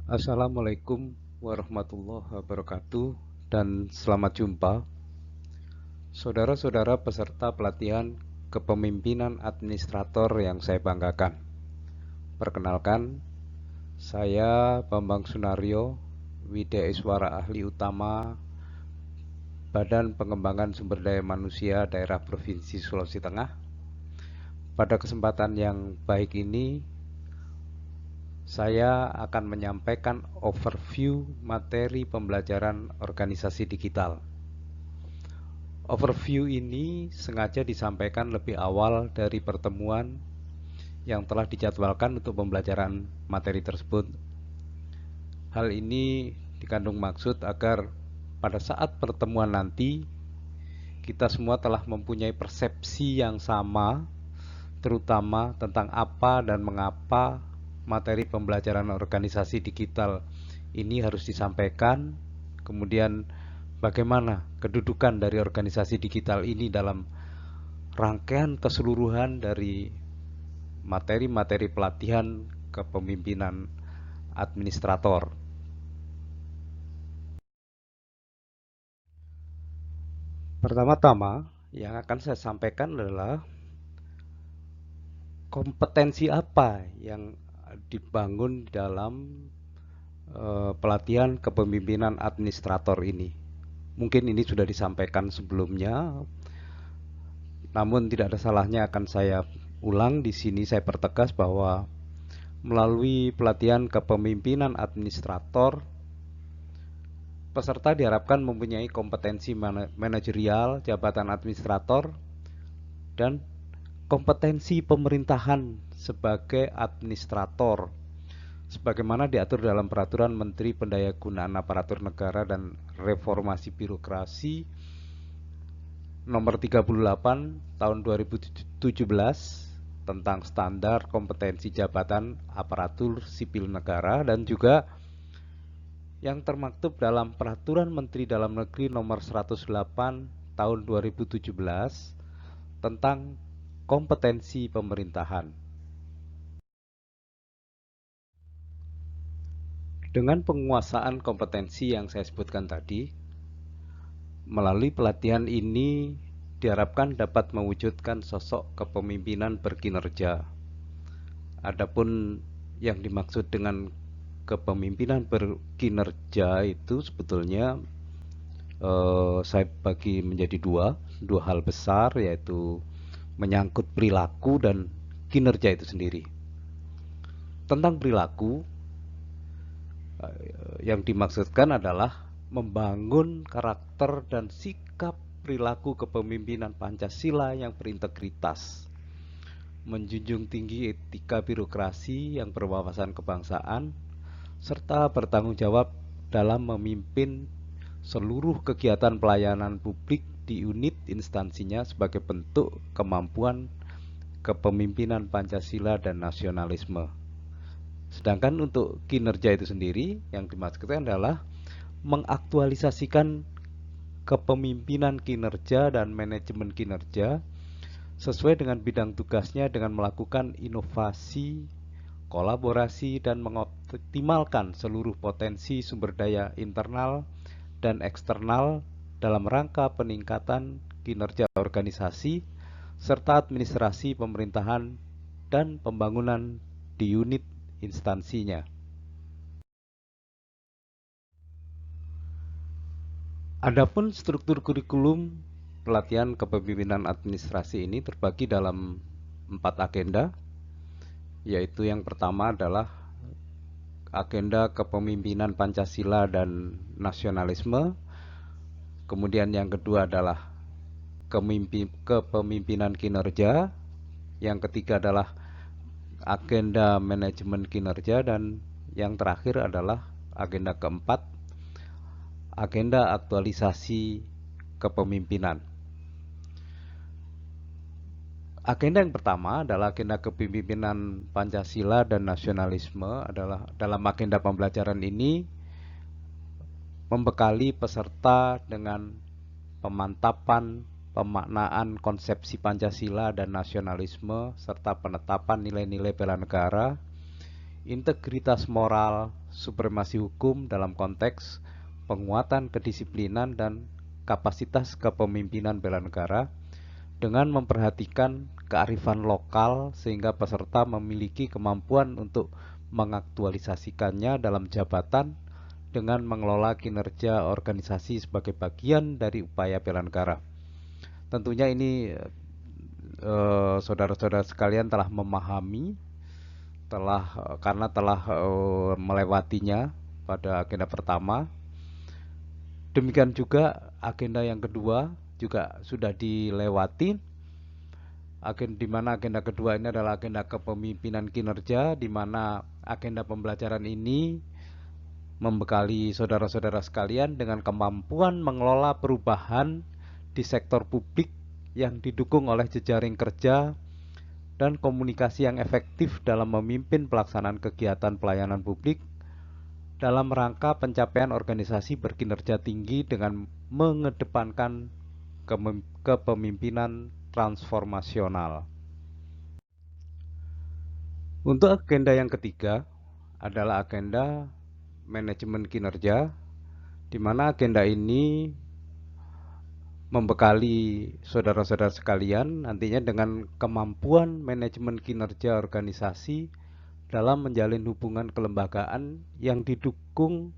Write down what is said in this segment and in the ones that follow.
Assalamualaikum warahmatullahi wabarakatuh dan selamat jumpa saudara-saudara peserta pelatihan kepemimpinan administrator yang saya banggakan. Perkenalkan, saya Bambang Sunario, Widya Iswara Ahli Utama Badan Pengembangan Sumber Daya Manusia Daerah Provinsi Sulawesi Tengah. Pada kesempatan yang baik ini, saya akan menyampaikan overview materi pembelajaran organisasi digital. Overview ini sengaja disampaikan lebih awal dari pertemuan yang telah dijadwalkan untuk pembelajaran materi tersebut. Hal ini dikandung maksud agar pada saat pertemuan nanti kita semua telah mempunyai persepsi yang sama, terutama tentang apa dan mengapa materi pembelajaran organisasi digital ini harus disampaikan, kemudian bagaimana kedudukan dari organisasi digital ini dalam rangkaian keseluruhan dari materi-materi pelatihan kepemimpinan administrator. Pertama-tama yang akan saya sampaikan adalah kompetensi apa yang dibangun dalam pelatihan kepemimpinan administrator ini. Mungkin ini sudah disampaikan sebelumnya, namun tidak ada salahnya akan saya ulang di sini. Saya pertegas bahwa melalui pelatihan kepemimpinan administrator, peserta diharapkan mempunyai kompetensi manajerial jabatan administrator dan kompetensi pemerintahan sebagai administrator sebagaimana diatur dalam Peraturan Menteri Pendayagunaan Aparatur Negara dan Reformasi Birokrasi Nomor 38 Tahun 2017 tentang standar kompetensi jabatan aparatur sipil negara, dan juga yang termaktub dalam Peraturan Menteri Dalam Negeri Nomor 108 Tahun 2017 tentang kompetensi pemerintahan. Dengan penguasaan kompetensi yang saya sebutkan tadi, melalui pelatihan ini diharapkan dapat mewujudkan sosok kepemimpinan berkinerja. Adapun yang dimaksud dengan kepemimpinan berkinerja itu sebetulnya saya bagi menjadi dua hal besar, yaitu menyangkut perilaku dan kinerja itu sendiri. Tentang perilaku, yang dimaksudkan adalah membangun karakter dan sikap perilaku kepemimpinan Pancasila yang berintegritas, menjunjung tinggi etika birokrasi yang berwawasan kebangsaan, serta bertanggung jawab dalam memimpin seluruh kegiatan pelayanan publik di unit instansinya sebagai bentuk kemampuan kepemimpinan Pancasila dan nasionalisme. Sedangkan untuk kinerja itu sendiri yang dimaksudkan adalah mengaktualisasikan kepemimpinan kinerja dan manajemen kinerja sesuai dengan bidang tugasnya dengan melakukan inovasi, kolaborasi, dan mengoptimalkan seluruh potensi sumber daya internal dan eksternal dalam rangka peningkatan kinerja organisasi serta administrasi pemerintahan dan pembangunan di unit instansinya. Adapun struktur kurikulum pelatihan kepemimpinan administrasi ini terbagi dalam 4 agenda, yaitu yang pertama adalah agenda kepemimpinan Pancasila dan nasionalisme, kemudian yang kedua adalah kepemimpinan kinerja, yang ketiga adalah agenda manajemen kinerja, dan yang terakhir adalah agenda keempat, agenda aktualisasi kepemimpinan. Agenda yang pertama adalah agenda kepemimpinan Pancasila dan nasionalisme. Adalah dalam agenda pembelajaran ini membekali peserta dengan pemantapan pemaknaan konsepsi Pancasila dan nasionalisme serta penetapan nilai-nilai bela negara, integritas moral, supremasi hukum dalam konteks penguatan kedisiplinan dan kapasitas kepemimpinan bela negara dengan memperhatikan kearifan lokal sehingga peserta memiliki kemampuan untuk mengaktualisasikannya dalam jabatan dengan mengelola kinerja organisasi sebagai bagian dari upaya bela negara. Tentunya ini saudara-saudara sekalian telah memahami, karena telah melewatinya pada agenda pertama. Demikian juga agenda yang kedua juga sudah dilewati. Di mana agenda kedua ini adalah agenda kepemimpinan kinerja, di mana agenda pembelajaran ini membekali saudara-saudara sekalian dengan kemampuan mengelola perubahan di sektor publik yang didukung oleh jejaring kerja dan komunikasi yang efektif dalam memimpin pelaksanaan kegiatan pelayanan publik dalam rangka pencapaian organisasi berkinerja tinggi dengan mengedepankan kepemimpinan transformasional. Untuk agenda yang ketiga adalah agenda manajemen kinerja, di mana agenda ini membekali saudara-saudara sekalian nantinya dengan kemampuan manajemen kinerja organisasi dalam menjalin hubungan kelembagaan yang didukung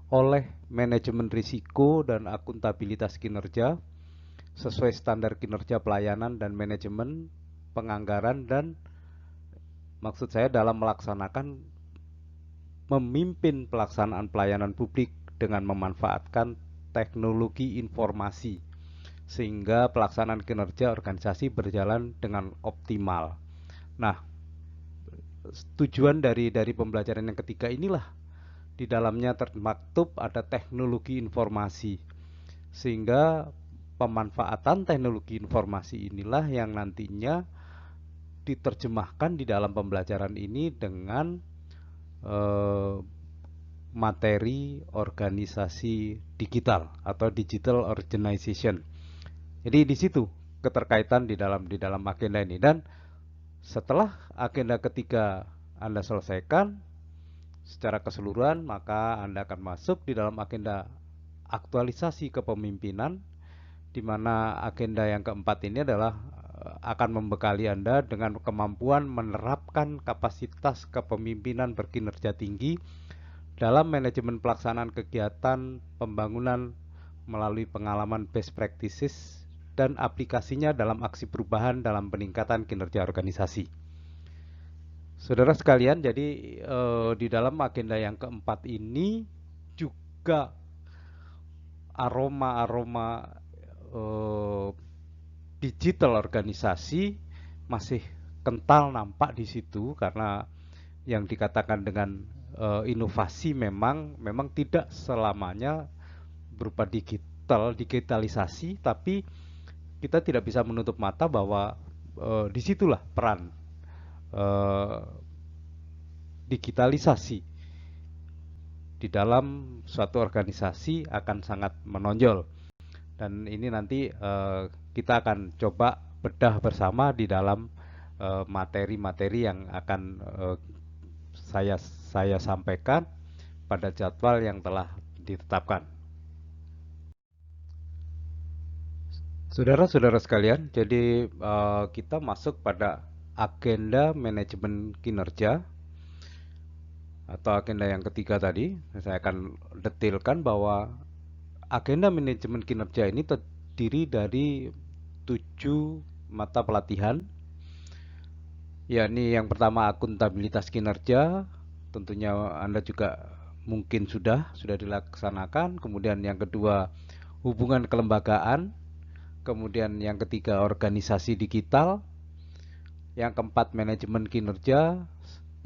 oleh manajemen risiko dan akuntabilitas kinerja sesuai standar kinerja pelayanan dan manajemen penganggaran, dan maksud saya dalam memimpin pelaksanaan pelayanan publik dengan memanfaatkan teknologi informasi sehingga pelaksanaan kinerja organisasi berjalan dengan optimal. Nah, tujuan dari pembelajaran yang ketiga inilah di dalamnya termaktub ada teknologi informasi, sehingga pemanfaatan teknologi informasi inilah yang nantinya diterjemahkan di dalam pembelajaran ini dengan materi organisasi digital atau digital organization. Jadi di situ keterkaitan di dalam agenda ini, dan setelah agenda ketiga Anda selesaikan secara keseluruhan, maka Anda akan masuk di dalam agenda aktualisasi kepemimpinan, di mana agenda yang keempat ini adalah akan membekali Anda dengan kemampuan menerapkan kapasitas kepemimpinan berkinerja tinggi dalam manajemen pelaksanaan kegiatan pembangunan melalui pengalaman best practices dan aplikasinya dalam aksi perubahan dalam peningkatan kinerja organisasi. Saudara sekalian, jadi di dalam agenda yang keempat ini juga aroma-aroma digital organisasi masih kental nampak di situ, karena yang dikatakan dengan inovasi memang tidak selamanya berupa digitalisasi, tapi kita tidak bisa menutup mata bahwa disitulah peran digitalisasi di dalam suatu organisasi akan sangat menonjol. Dan ini nanti kita akan coba bedah bersama di dalam materi-materi yang akan saya sampaikan pada jadwal yang telah ditetapkan. Saudara-saudara sekalian, jadi kita masuk pada agenda manajemen kinerja atau agenda yang ketiga tadi. Saya akan detailkan bahwa agenda manajemen kinerja ini terdiri dari 7 mata pelatihan, yakni yang pertama akuntabilitas kinerja, tentunya Anda juga mungkin sudah dilaksanakan. Kemudian yang kedua hubungan kelembagaan, kemudian yang ketiga organisasi digital, yang keempat manajemen kinerja,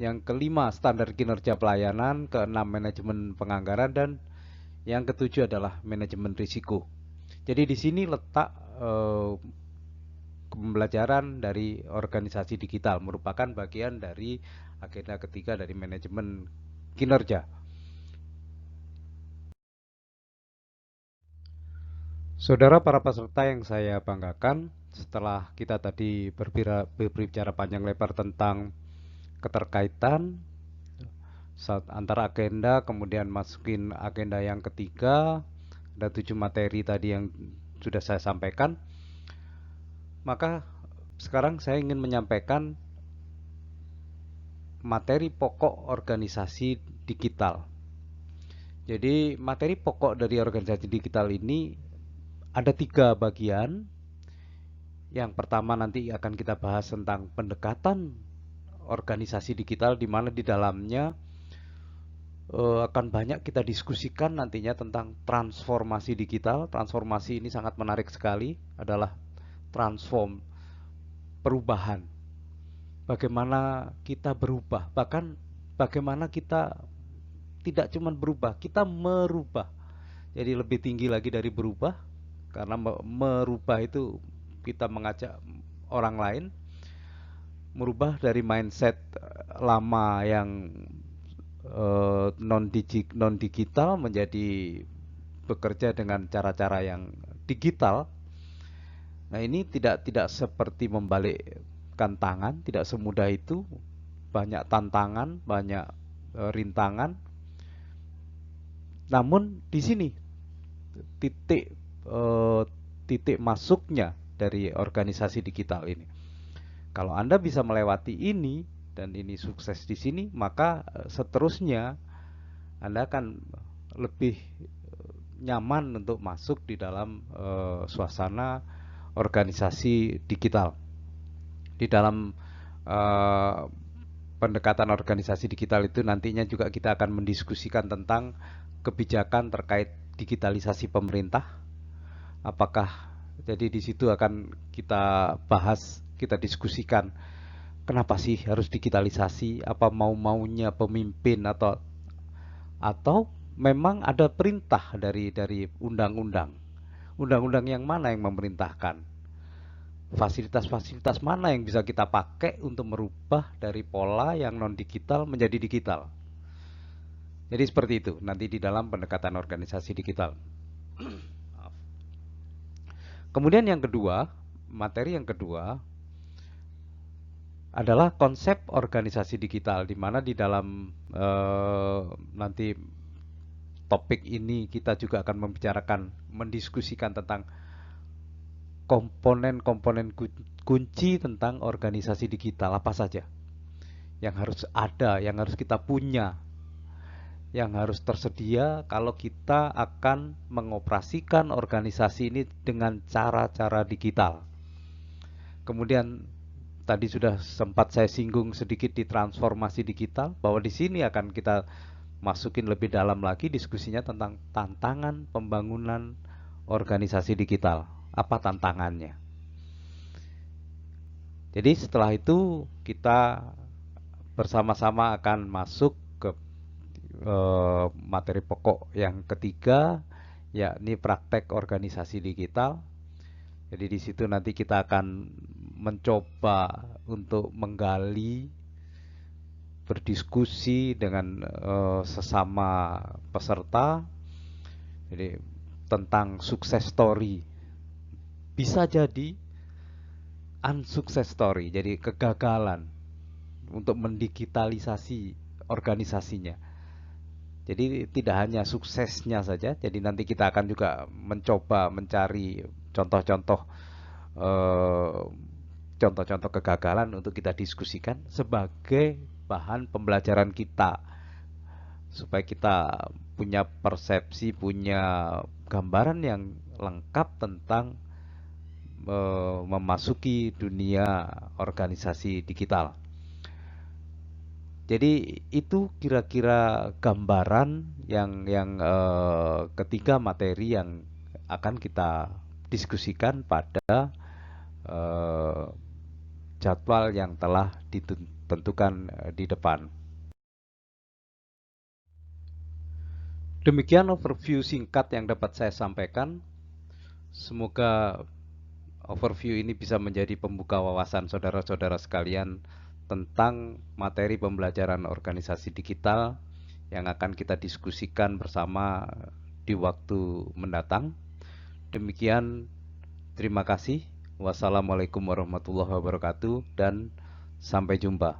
yang kelima standar kinerja pelayanan, keenam manajemen penganggaran, dan yang ketujuh adalah manajemen risiko. Jadi di sini letak pembelajaran dari organisasi digital merupakan bagian dari agenda ketiga dari manajemen kinerja. Saudara para peserta yang saya banggakan, setelah kita tadi berbicara panjang lebar tentang keterkaitan, antara agenda, kemudian masukin agenda yang ketiga, ada 7 materi tadi yang sudah saya sampaikan. Maka sekarang saya ingin menyampaikan materi pokok organisasi digital. Jadi materi pokok dari organisasi digital ini ada 3 bagian. Yang pertama nanti akan kita bahas tentang pendekatan organisasi digital, di mana di dalamnya akan banyak kita diskusikan nantinya tentang transformasi digital. Transformasi ini sangat menarik sekali, adalah perubahan. Bagaimana kita berubah, bahkan bagaimana kita tidak cuma berubah, kita merubah. Jadi lebih tinggi lagi dari berubah, karena merubah itu kita mengajak orang lain merubah dari mindset lama yang non digital menjadi bekerja dengan cara-cara yang digital. Nah, ini tidak seperti membalikkan tangan, tidak semudah itu. Banyak tantangan, banyak rintangan. Namun di sini titik masuknya dari organisasi digital ini. Kalau Anda bisa melewati ini dan ini sukses di sini, maka seterusnya Anda akan lebih nyaman untuk masuk di dalam suasana organisasi digital. Di dalam pendekatan organisasi digital itu nantinya juga kita akan mendiskusikan tentang kebijakan terkait digitalisasi pemerintah. Apakah jadi di situ akan kita bahas, kita diskusikan kenapa sih harus digitalisasi, apa mau-maunya pemimpin atau memang ada perintah dari undang-undang. Undang-undang yang mana yang memerintahkan? Fasilitas-fasilitas mana yang bisa kita pakai untuk merubah dari pola yang non-digital menjadi digital. Jadi seperti itu nanti di dalam pendekatan organisasi digital. Kemudian yang kedua, materi yang kedua adalah konsep organisasi digital, di mana di dalam nanti topik ini kita juga akan mendiskusikan tentang komponen-komponen kunci tentang organisasi digital apa saja yang harus ada, yang harus kita punya, yang harus tersedia kalau kita akan mengoperasikan organisasi ini dengan cara-cara digital. Kemudian tadi sudah sempat saya singgung sedikit di transformasi digital, bahwa di sini akan kita masukin lebih dalam lagi diskusinya tentang tantangan pembangunan organisasi digital. Apa tantangannya? Jadi setelah itu kita bersama-sama akan masuk ke materi pokok yang ketiga, yakni praktek organisasi digital. Jadi di situ nanti kita akan mencoba untuk menggali, berdiskusi dengan sesama peserta. Jadi tentang sukses story. Bisa jadi unsuccess story, jadi kegagalan untuk mendigitalisasi organisasinya. Jadi tidak hanya suksesnya saja, jadi nanti kita akan juga mencoba mencari contoh-contoh kegagalan untuk kita diskusikan sebagai bahan pembelajaran kita, supaya kita punya persepsi, punya gambaran yang lengkap tentang memasuki dunia organisasi digital. Jadi itu kira-kira gambaran yang ketiga materi yang akan kita diskusikan pada jadwal yang telah ditentukan di depan. Demikian overview singkat yang dapat saya sampaikan. Semoga overview ini bisa menjadi pembuka wawasan saudara-saudara sekalian tentang materi pembelajaran organisasi digital yang akan kita diskusikan bersama di waktu mendatang. Demikian, terima kasih. Wassalamualaikum warahmatullahi wabarakatuh dan sampai jumpa.